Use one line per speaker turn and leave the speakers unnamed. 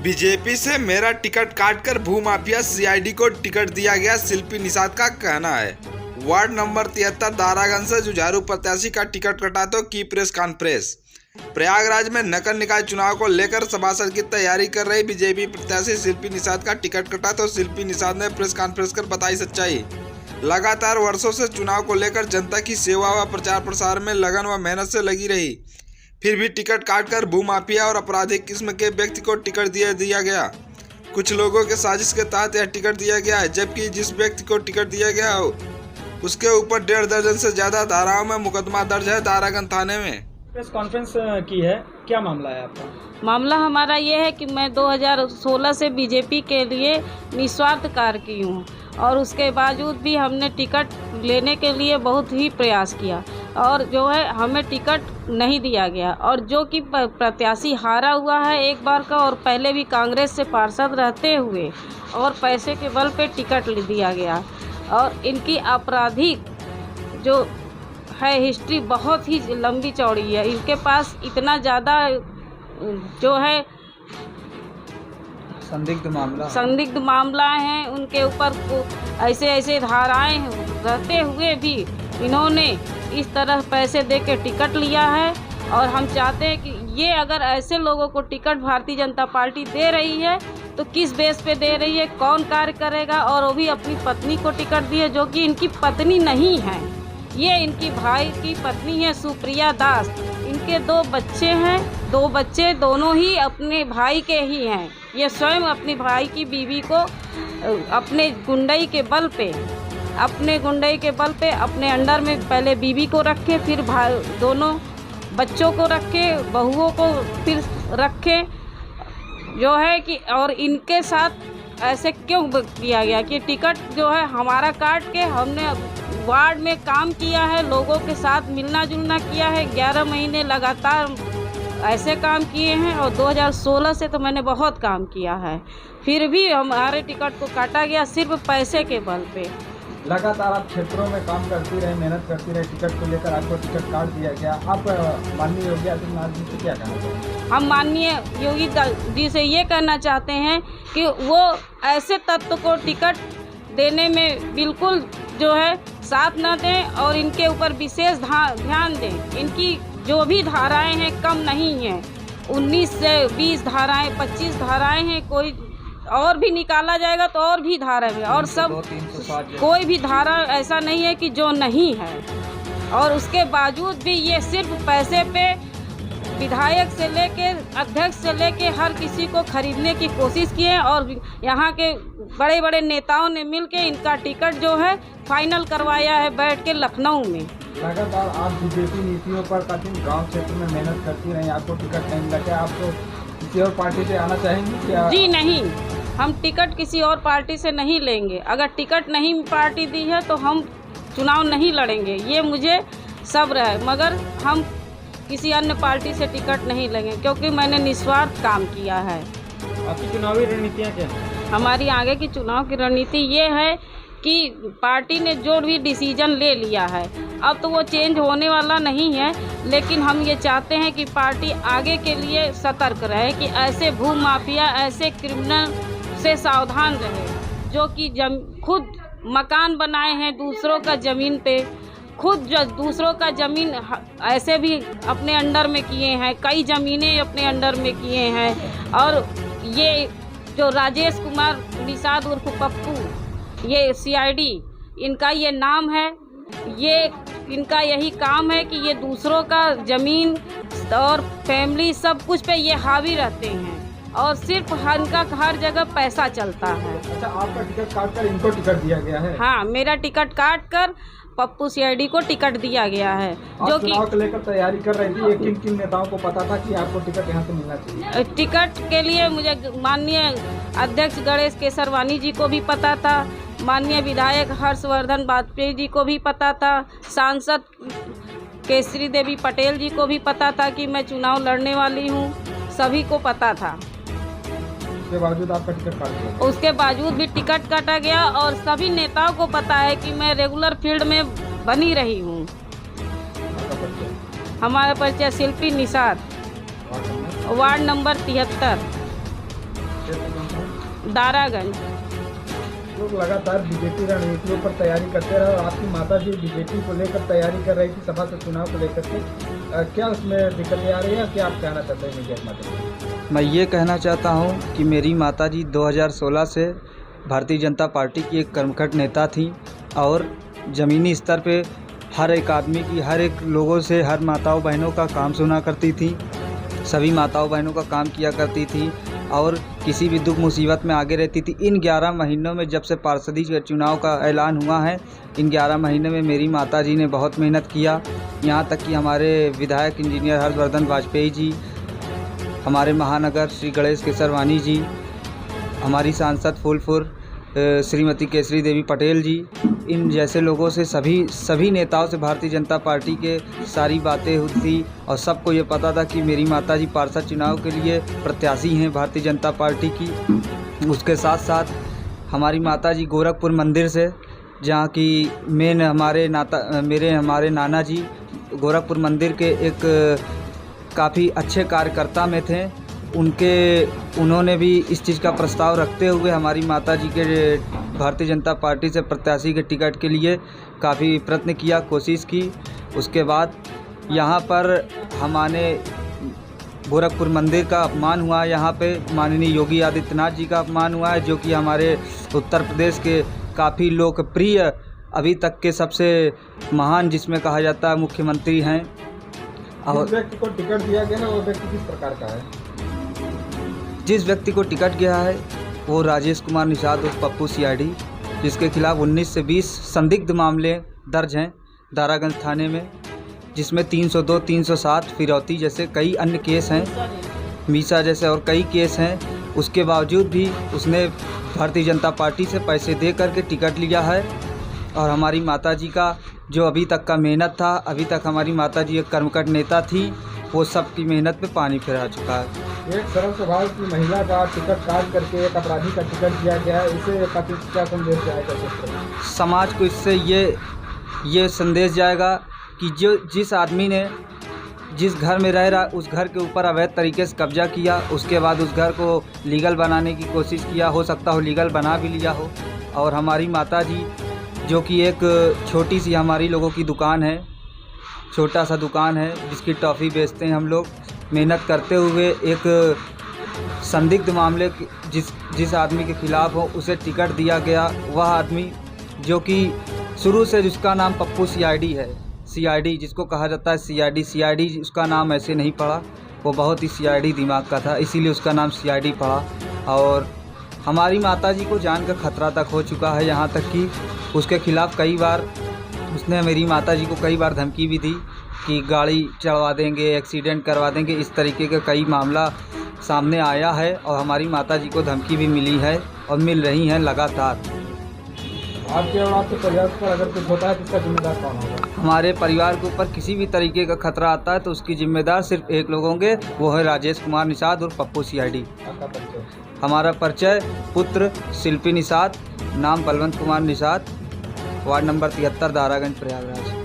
BJP से मेरा ticket काटकर भूमाफिया सीआईडी को टिकट दिया गया, शिल्पी निषाद का कहना है। वार्ड नंबर 73 दारागंज से जुझारू प्रत्याशी का टिकट कटा तो की प्रेस कॉन्फ्रेंस। प्रयागराज में नगर निकाय चुनाव को लेकर सभासद की तैयारी कर रही बीजेपी प्रत्याशी शिल्पी निषाद का टिकट कटा तो शिल्पी निषाद ने प्रेस कॉन्फ्रेंस कर बताई सच्चाई। लगातार वर्षों से चुनाव को लेकर जनता की सेवा व प्रचार प्रसार में लगन व मेहनत से लगी रही, फिर भी टिकट काटकर भूमाफिया और आपराधिक किस्म के व्यक्ति को टिकट दिया गया। कुछ लोगों के साजिश के तहत यह टिकट दिया गया है, जबकि जिस व्यक्ति को टिकट दिया गया हो उसके ऊपर 1.5 दर्जन से ज्यादा धाराओं में मुकदमा दर्ज है दारागंज थाने में।
प्रेस कॉन्फ्रेंस की है, क्या मामला है आपका?
मामला हमारा ये है कि मैं 2016 से बीजेपी के लिए निस्वार्थ कार्य की हूँ और उसके बावजूद भी हमने टिकट लेने के लिए बहुत ही प्रयास किया और जो है हमें टिकट नहीं दिया गया। और जो कि प्रत्याशी हारा हुआ है एक बार का और पहले भी कांग्रेस से पार्षद रहते हुए और पैसे के बल पे टिकट दिया गया। और इनकी आपराधिक जो है हिस्ट्री बहुत ही लंबी चौड़ी है। इनके पास इतना ज़्यादा जो है संदिग्ध मामला हैं, उनके ऊपर ऐसे धाराएं रहते हुए भी इन्होंने इस तरह पैसे दे के टिकट लिया है। और हम चाहते हैं कि ये अगर ऐसे लोगों को टिकट भारतीय जनता पार्टी दे रही है तो किस बेस पे दे रही है, कौन कार्य करेगा। और वो भी अपनी पत्नी को टिकट दी है जो कि इनकी पत्नी नहीं है, ये इनकी भाई की पत्नी है सुप्रिया दास। इनके 2 बच्चे हैं, 2 बच्चे दोनों ही अपने भाई के ही हैं। ये स्वयं अपनी भाई की बीवी को अपने गुंडई के बल पे अपने अंडर में पहले बीवी को रखे, फिर भाई दोनों बच्चों को रखे, बहुओं को फिर रखे जो है कि। और इनके साथ ऐसे क्यों किया गया कि टिकट जो है हमारा काट के हमने वार्ड में काम किया है, लोगों के साथ मिलना जुलना किया है, 11 महीने लगातार ऐसे काम किए हैं। और 2016 से तो मैंने बहुत काम किया है, फिर भी हमारे टिकट को काटा गया सिर्फ पैसे के बल पे।
लगातार आप क्षेत्रों में काम करती रहे, मेहनत करती रहे, टिकट को लेकर आपको टिकट काट दिया गया। आप माननीय योगी आदित्यनाथ जी से क्या कहना चाहते हैं?
हम माननीय योगी जी से ये कहना चाहते हैं कि वो ऐसे तत्व को टिकट देने में बिल्कुल जो है साथ न दें और इनके ऊपर विशेष ध्यान दें। इनकी जो भी धाराएं हैं कम नहीं हैं, 19 से 20 धाराएं, 25 धाराएं हैं, कोई और भी निकाला जाएगा तो और भी धारा है। और सब कोई भी धारा ऐसा नहीं है कि जो नहीं है। और उसके बावजूद भी ये सिर्फ पैसे पे विधायक से लेके अध्यक्ष से लेके हर किसी को खरीदने की कोशिश की है। और यहाँ के बड़े बड़े नेताओं ने मिलके इनका टिकट जो है फाइनल करवाया है बैठ के लखनऊ में।
लगातार आप बीजेपी नीतियों पर काफी गांव क्षेत्र में मेहनत करती रही, आपको टिकट नहीं मिला, क्या आपको किसी और पार्टी से आना चाहेंगे क्या?
जी नहीं, हम टिकट किसी और पार्टी से नहीं लेंगे। अगर टिकट नहीं पार्टी दी है तो हम चुनाव नहीं लड़ेंगे, ये मुझे सब्र है। मगर हम किसी अन्य पार्टी से टिकट नहीं लेंगे क्योंकि मैंने निस्वार्थ काम किया है।
आपकी चुनावी रणनीतियाँ क्या हैं?
हमारी आगे की चुनाव की रणनीति ये है कि पार्टी ने जो भी डिसीजन ले लिया है अब तो वो चेंज होने वाला नहीं है, लेकिन हम ये चाहते हैं कि पार्टी आगे के लिए सतर्क रहे कि ऐसे भूमाफिया, ऐसे क्रिमिनल से सावधान रहे जो कि खुद मकान बनाए हैं दूसरों का ज़मीन पे, खुद दूसरों का ज़मीन ऐसे भी अपने अंडर में किए हैं, कई ज़मीनें अपने अंडर में किए हैं। और ये जो राजेश कुमार निषाद उर्फ पप्पू, ये सीआईडी इनका ये नाम है, ये इनका यही काम है कि ये दूसरों का ज़मीन और फैमिली सब कुछ पे ये हावी रहते हैं और सिर्फ इनका हर जगह पैसा चलता है।
अच्छा, आपका टिकट काट कर इनको टिकट दिया गया है?
हाँ, मेरा टिकट काट कर पप्पू सीआईडी को टिकट दिया गया है। जो कि
चुनाव को लेकर तैयारी कर रही थी, किन किन नेताओं को पता था कि आपको टिकट यहाँ से मिलना चाहिए?
टिकट के लिए मुझे माननीय अध्यक्ष गणेश केसरवानी जी को भी पता था, माननीय विधायक हर्षवर्धन वाजपेयी जी को भी पता था, सांसद केसरी देवी पटेल जी को भी पता था कि मैं चुनाव लड़ने वाली हूँ, सभी को पता था।
उसके बावजूद आपका टिकट काट दिया?
उसके बावजूद भी टिकट काटा गया और सभी नेताओं को पता है कि मैं रेगुलर फील्ड में बनी रही हूँ। हमारा परिचय शिल्पी निषाद, वार्ड नंबर 73।
क्षेत्र कौन सा है?
दारागंज।
लोग लगातार बीजेपी रणनीतियों पर तैयारी करते रहे और आपकी माता जी बीजेपी को लेकर तैयारी कर रही थी सभा से चुनाव को लेकर के, क्या उसमें दिक्कतें आ रही है? क्या आप कहना चाहते हैं मीडिया के माध्यम से?
मैं ये कहना चाहता हूँ कि मेरी माताजी 2016 से भारतीय जनता पार्टी की एक कर्मठ नेता थी और ज़मीनी स्तर पे हर एक आदमी की, हर एक लोगों से, हर माताओं बहनों का काम सुना करती थी, सभी माताओं बहनों का काम किया करती थी और किसी भी दुख मुसीबत में आगे रहती थी। इन 11 महीनों में जब से पार्षदी के चुनाव का ऐलान हुआ है, इन 11 महीने में मेरी माताजी ने बहुत मेहनत किया। यहाँ तक कि हमारे विधायक इंजीनियर हर्षवर्धन वाजपेयी जी, हमारे महानगर श्री गणेश केसरवानी जी, हमारी सांसद फूलपुर श्रीमती केसरी देवी पटेल जी, इन जैसे लोगों से, सभी नेताओं से भारतीय जनता पार्टी के सारी बातें हुई थी और सबको ये पता था कि मेरी माताजी पार्षद चुनाव के लिए प्रत्याशी हैं भारतीय जनता पार्टी की। उसके साथ साथ हमारी माताजी गोरखपुर मंदिर से, जहाँ की मेन हमारे नाना जी गोरखपुर मंदिर के एक काफ़ी अच्छे कार्यकर्ता में थे, उन्होंने भी इस चीज़ का प्रस्ताव रखते हुए हमारी माताजी के भारतीय जनता पार्टी से प्रत्याशी के टिकट के लिए काफ़ी प्रयत्न किया, कोशिश की। उसके बाद यहाँ पर हमारे गोरखपुर मंदिर का अपमान हुआ, यहाँ पे माननीय योगी आदित्यनाथ जी का अपमान हुआ है, जो कि हमारे उत्तर प्रदेश के काफ़ी लोकप्रिय, अभी तक के सबसे महान जिसमें कहा जाता है मुख्यमंत्री हैं।
और जिस व्यक्ति को टिकट दिया गया ना, वो व्यक्ति किस प्रकार का है?
जिस व्यक्ति को टिकट गया है वो राजेश कुमार निषाद उर्फ पप्पू सीआईडी, जिसके खिलाफ 19 से 20 संदिग्ध मामले दर्ज हैं दारागंज थाने में, जिसमें 302, 307 फिरौती जैसे कई अन्य केस हैं, मीसा जैसे और कई केस हैं। उसके बावजूद भी उसने भारतीय जनता पार्टी से पैसे दे करके टिकट लिया है और हमारी माताजी का जो अभी तक का मेहनत था, अभी तक हमारी माताजी एक कर्मठ नेता थी, वो सब की मेहनत पे पानी फिरा चुका है।
एक सरल स्वभाव की महिला का टिकट काट करके एक अपराधी का टिकट दिया गया है, इसे क्या संदेश जाएगा
समाज को? इससे ये संदेश जाएगा कि जिस आदमी ने जिस घर में रह रहा उस घर के ऊपर अवैध तरीके से कब्जा किया, उसके बाद उस घर को लीगल बनाने की कोशिश किया, हो सकता हो लीगल बना भी लिया हो। और हमारी माताजी जो कि एक छोटी सी हमारी लोगों की दुकान है, छोटा सा दुकान है जिसकी टॉफ़ी बेचते हैं हम लोग, मेहनत करते हुए एक संदिग्ध मामले जिस आदमी के खिलाफ हो उसे टिकट दिया गया। वह आदमी जो कि शुरू से जिसका नाम पप्पू सीआईडी है, सीआईडी जिसको कहा जाता है सीआईडी उसका नाम ऐसे नहीं पड़ा, वो बहुत ही सीआईडी दिमाग का था, इसीलिए उसका नाम सीआईडी पड़ा। और हमारी माताजी को जान का खतरा तक हो चुका है, यहाँ तक कि उसके खिलाफ कई बार उसने मेरी माताजी को कई बार धमकी भी दी कि गाड़ी चढ़वा देंगे, एक्सीडेंट करवा देंगे। इस तरीके का कई मामला सामने आया है और हमारी माताजी को धमकी भी मिली है और मिल रही हैं लगातार।
आपके और आपके परिवार पर अगर कुछ होता है तो इसका जिम्मेदार कौन होगा?
हमारे परिवार के ऊपर किसी भी तरीके का खतरा आता है तो उसकी जिम्मेदार सिर्फ एक लोग होंगे, वो है राजेश कुमार निषाद और पप्पू सीआईडी।
आपका परिचय?
हमारा परिचय पुत्र शिल्पी निषाद, नाम बलवंत कुमार निषाद, वार्ड नंबर 73 दारागंज प्रयागराज।